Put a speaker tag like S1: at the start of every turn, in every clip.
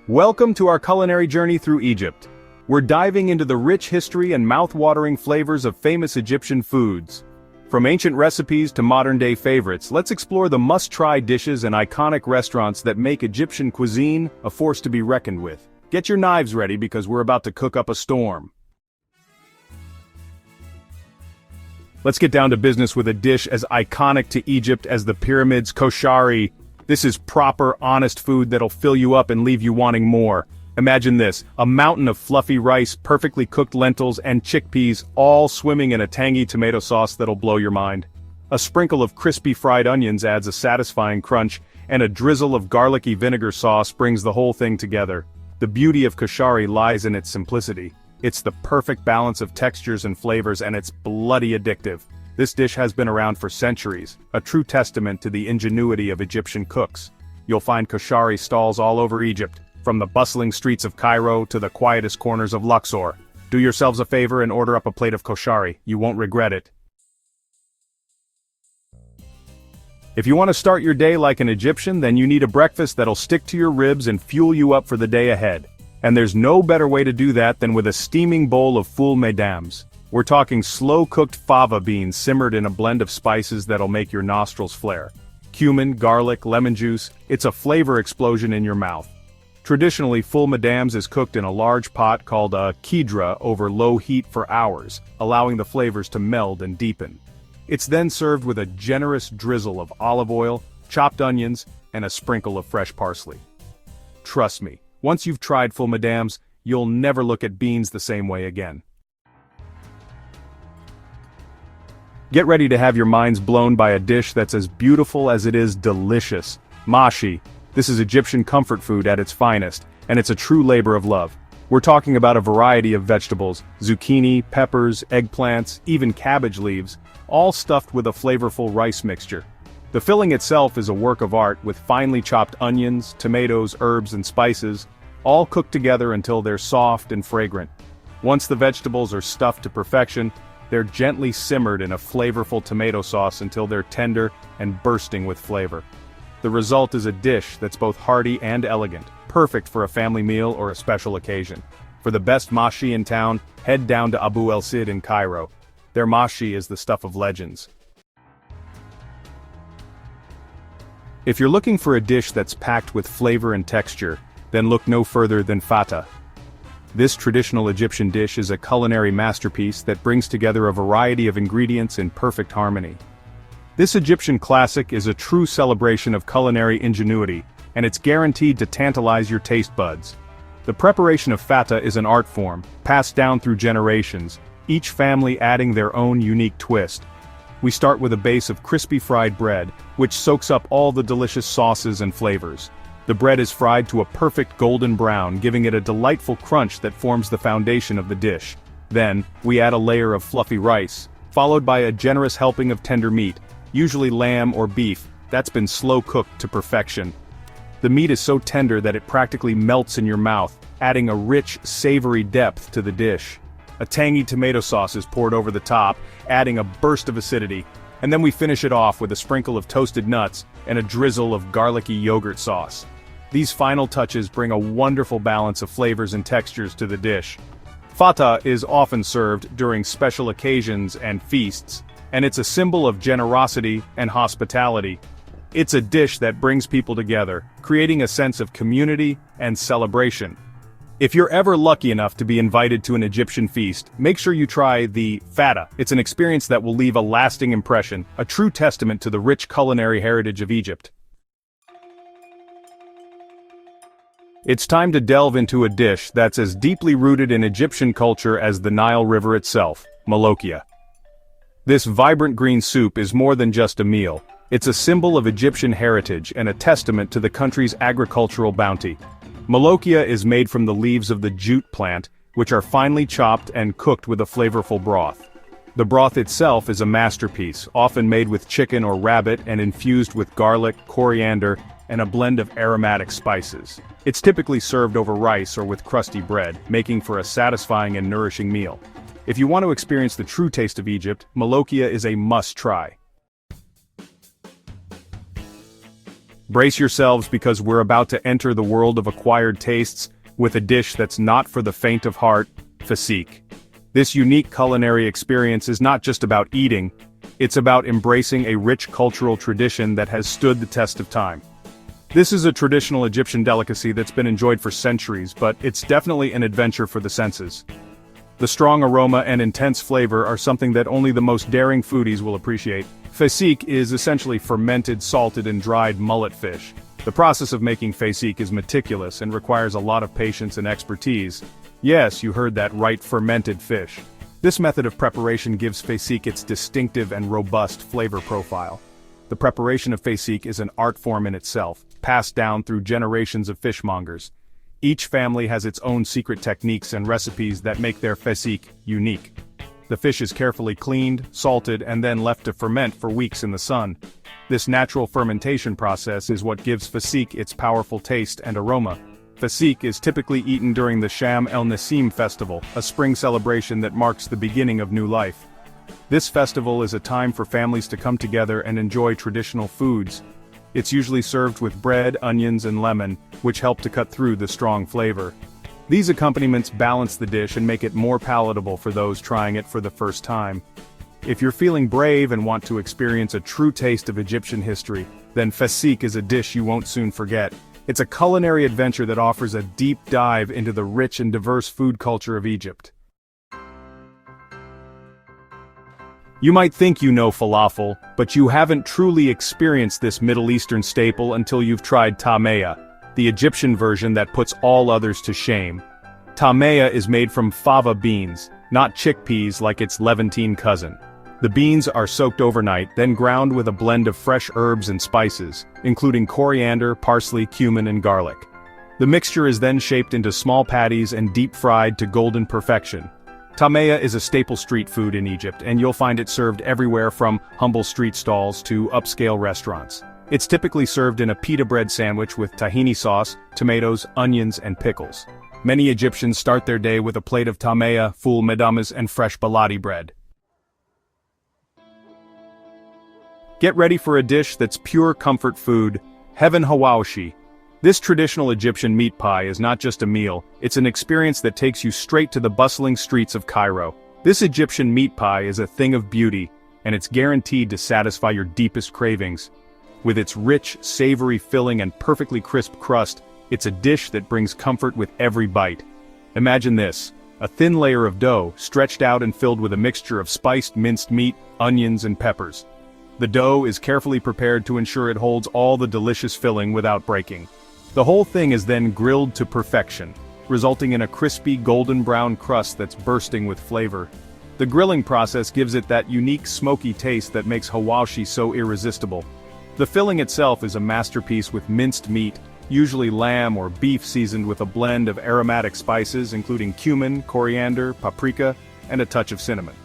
S1: Welcome to our culinary journey through Egypt. We're diving into the rich history and mouth-watering flavors of famous Egyptian foods. From ancient recipes to modern-day favorites, let's explore the must-try dishes and iconic restaurants that make Egyptian cuisine a force to be reckoned with. Get your knives ready because we're about to cook up a storm. Let's get down to business with a dish as iconic to Egypt as the pyramids, Koshari. This is proper, honest food that'll fill you up and leave you wanting more. Imagine this, a mountain of fluffy rice, perfectly cooked lentils, and chickpeas, all swimming in a tangy tomato sauce that'll blow your mind. A sprinkle of crispy fried onions adds a satisfying crunch, and a drizzle of garlicky vinegar sauce brings the whole thing together. The beauty of Koshari lies in its simplicity. It's the perfect balance of textures and flavors, and it's bloody addictive. This dish has been around for centuries, a true testament to the ingenuity of Egyptian cooks. You'll find Koshari stalls all over Egypt, from the bustling streets of Cairo to the quietest corners of Luxor. Do yourselves a favor and order up a plate of Koshari, you won't regret it. If you want to start your day like an Egyptian, then you need a breakfast that'll stick to your ribs and fuel you up for the day ahead. And there's no better way to do that than with a steaming bowl of Ful Medames. We're talking slow-cooked fava beans simmered in a blend of spices that'll make your nostrils flare. Cumin, garlic, lemon juice, it's a flavor explosion in your mouth. Traditionally, Ful Medames is cooked in a large pot called a kidra over low heat for hours, allowing the flavors to meld and deepen. It's then served with a generous drizzle of olive oil, chopped onions, and a sprinkle of fresh parsley. Trust me, once you've tried Ful Medames, you'll never look at beans the same way again. Get ready to have your minds blown by a dish that's as beautiful as it is delicious. Mashi. This is Egyptian comfort food at its finest, and it's a true labor of love. We're talking about a variety of vegetables, zucchini, peppers, eggplants, even cabbage leaves, all stuffed with a flavorful rice mixture. The filling itself is a work of art with finely chopped onions, tomatoes, herbs, and spices, all cooked together until they're soft and fragrant. Once the vegetables are stuffed to perfection, they're gently simmered in a flavorful tomato sauce until they're tender and bursting with flavor. The result is a dish that's both hearty and elegant, perfect for a family meal or a special occasion. For the best mashi in town, head down to Abu El Cid in Cairo. Their mashi is the stuff of legends. If you're looking for a dish that's packed with flavor and texture, then look no further than Fata. This traditional Egyptian dish is a culinary masterpiece that brings together a variety of ingredients in perfect harmony. This Egyptian classic is a true celebration of culinary ingenuity, and it's guaranteed to tantalize your taste buds. The preparation of Fata is an art form, passed down through generations, each family adding their own unique twist. We start with a base of crispy fried bread, which soaks up all the delicious sauces and flavors. The bread is fried to a perfect golden brown, giving it a delightful crunch that forms the foundation of the dish. Then, we add a layer of fluffy rice, followed by a generous helping of tender meat, usually lamb or beef, that's been slow-cooked to perfection. The meat is so tender that it practically melts in your mouth, adding a rich, savory depth to the dish. A tangy tomato sauce is poured over the top, adding a burst of acidity. And then we finish it off with a sprinkle of toasted nuts and a drizzle of garlicky yogurt sauce. These final touches bring a wonderful balance of flavors and textures to the dish. Fata is often served during special occasions and feasts, and it's a symbol of generosity and hospitality. It's a dish that brings people together, creating a sense of community and celebration. If you're ever lucky enough to be invited to an Egyptian feast, make sure you try the Fata. It's an experience that will leave a lasting impression, a true testament to the rich culinary heritage of Egypt. It's time to delve into a dish that's as deeply rooted in Egyptian culture as the Nile River itself, Maloquia. This vibrant green soup is more than just a meal. It's a symbol of Egyptian heritage and a testament to the country's agricultural bounty. Molokhia is made from the leaves of the jute plant, which are finely chopped and cooked with a flavorful broth. The broth itself is a masterpiece, often made with chicken or rabbit and infused with garlic, coriander, and a blend of aromatic spices. It's typically served over rice or with crusty bread, making for a satisfying and nourishing meal. If you want to experience the true taste of Egypt, Molokhia is a must-try. Brace yourselves because we're about to enter the world of acquired tastes with a dish that's not for the faint of heart, Physique. This unique culinary experience is not just about eating, it's about embracing a rich cultural tradition that has stood the test of time. This is a traditional Egyptian delicacy that's been enjoyed for centuries, but it's definitely an adventure for the senses. The strong aroma and intense flavor are something that only the most daring foodies will appreciate. Physique is essentially fermented, salted and dried mullet fish. The process of making Physique is meticulous and requires a lot of patience and expertise. Yes, you heard that right, fermented fish. This method of preparation gives Physique its distinctive and robust flavor profile. The preparation of Physique is an art form in itself, passed down through generations of fishmongers. Each family has its own secret techniques and recipes that make their Physique unique. The fish is carefully cleaned, salted, and then left to ferment for weeks in the sun. This natural fermentation process is what gives Physique its powerful taste and aroma. Physique is typically eaten during the Sham el-Nassim festival, a spring celebration that marks the beginning of new life. This festival is a time for families to come together and enjoy traditional foods. It's usually served with bread, onions, and lemon, which help to cut through the strong flavor. These accompaniments balance the dish and make it more palatable for those trying it for the first time. If you're feeling brave and want to experience a true taste of Egyptian history, then Physique is a dish you won't soon forget. It's a culinary adventure that offers a deep dive into the rich and diverse food culture of Egypt. You might think you know falafel, but you haven't truly experienced this Middle Eastern staple until you've tried Tamea, the Egyptian version that puts all others to shame. Tamea is made from fava beans, not chickpeas like its Levantine cousin. The beans are soaked overnight, then ground with a blend of fresh herbs and spices, including coriander, parsley, cumin, and garlic. The mixture is then shaped into small patties and deep-fried to golden perfection. Tamea is a staple street food in Egypt, and you'll find it served everywhere from humble street stalls to upscale restaurants. It's typically served in a pita bread sandwich with tahini sauce, tomatoes, onions, and pickles. Many Egyptians start their day with a plate of Tamea, Ful Medames, and fresh baladi bread. Get ready for a dish that's pure comfort food, heaven Hawawshi. This traditional Egyptian meat pie is not just a meal, it's an experience that takes you straight to the bustling streets of Cairo. This Egyptian meat pie is a thing of beauty, and it's guaranteed to satisfy your deepest cravings. With its rich, savory filling and perfectly crisp crust, it's a dish that brings comfort with every bite. Imagine this, a thin layer of dough, stretched out and filled with a mixture of spiced minced meat, onions and peppers. The dough is carefully prepared to ensure it holds all the delicious filling without breaking. The whole thing is then grilled to perfection, resulting in a crispy golden brown crust that's bursting with flavor. The grilling process gives it that unique smoky taste that makes Hawashi so irresistible. The filling itself is a masterpiece with minced meat, usually lamb or beef seasoned with a blend of aromatic spices including cumin, coriander, paprika, and a touch of cinnamon.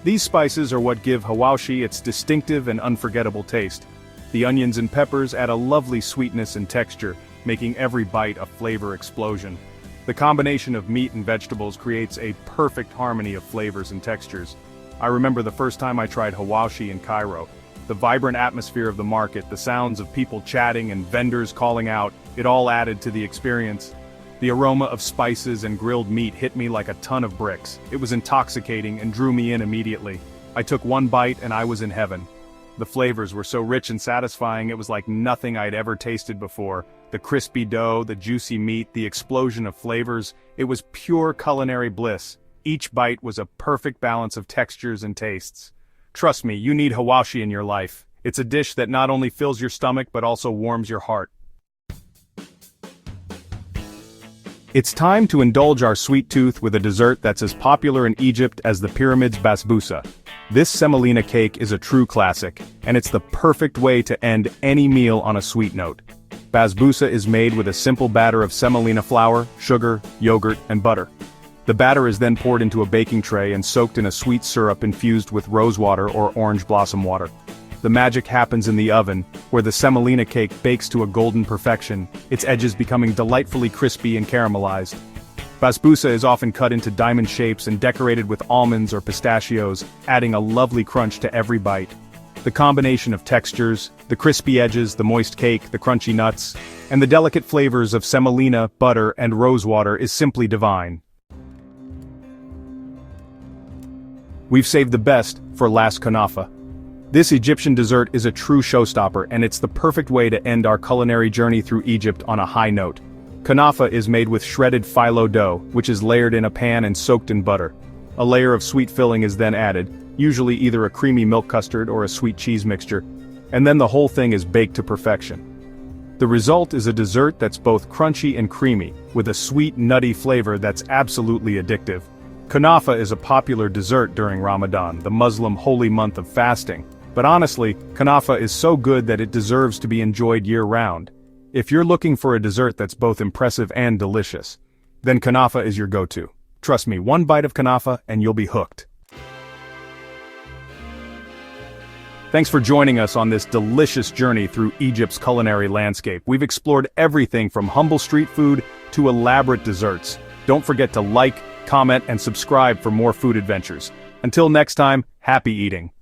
S1: These spices are what give Hawashi its distinctive and unforgettable taste. The onions and peppers add a lovely sweetness and texture, making every bite a flavor explosion. The combination of meat and vegetables creates a perfect harmony of flavors and textures. I remember the first time I tried Hawashi in Cairo. The vibrant atmosphere of the market, the sounds of people chatting and vendors calling out, it all added to the experience. The aroma of spices and grilled meat hit me like a ton of bricks. It was intoxicating and drew me in immediately. I took one bite and I was in heaven. The flavors were so rich and satisfying it was like nothing I'd ever tasted before. The crispy dough, the juicy meat, the explosion of flavors, it was pure culinary bliss. Each bite was a perfect balance of textures and tastes. Trust me, you need Hawashi in your life. It's a dish that not only fills your stomach but also warms your heart. It's time to indulge our sweet tooth with a dessert that's as popular in Egypt as the pyramid's Basbousa. This semolina cake is a true classic, and it's the perfect way to end any meal on a sweet note. Basbousa is made with a simple batter of semolina flour, sugar, yogurt, and butter. The batter is then poured into a baking tray and soaked in a sweet syrup infused with rosewater or orange blossom water. The magic happens in the oven, where the semolina cake bakes to a golden perfection, its edges becoming delightfully crispy and caramelized. Basbousa is often cut into diamond shapes and decorated with almonds or pistachios, adding a lovely crunch to every bite. The combination of textures, the crispy edges, the moist cake, the crunchy nuts, and the delicate flavors of semolina, butter, and rosewater is simply divine. We've saved the best for last Kunafa. This Egyptian dessert is a true showstopper, and it's the perfect way to end our culinary journey through Egypt on a high note. Kunafa is made with shredded phyllo dough, which is layered in a pan and soaked in butter. A layer of sweet filling is then added, usually either a creamy milk custard or a sweet cheese mixture, and then the whole thing is baked to perfection. The result is a dessert that's both crunchy and creamy, with a sweet, nutty flavor that's absolutely addictive. Kunafa is a popular dessert during Ramadan, the Muslim holy month of fasting. But honestly, Kunafa is so good that it deserves to be enjoyed year-round. If you're looking for a dessert that's both impressive and delicious, then Kunafa is your go-to. Trust me, one bite of Kunafa and you'll be hooked. Thanks for joining us on this delicious journey through Egypt's culinary landscape. We've explored everything from humble street food to elaborate desserts. Don't forget to like, comment, and subscribe for more food adventures. Until next time, happy eating.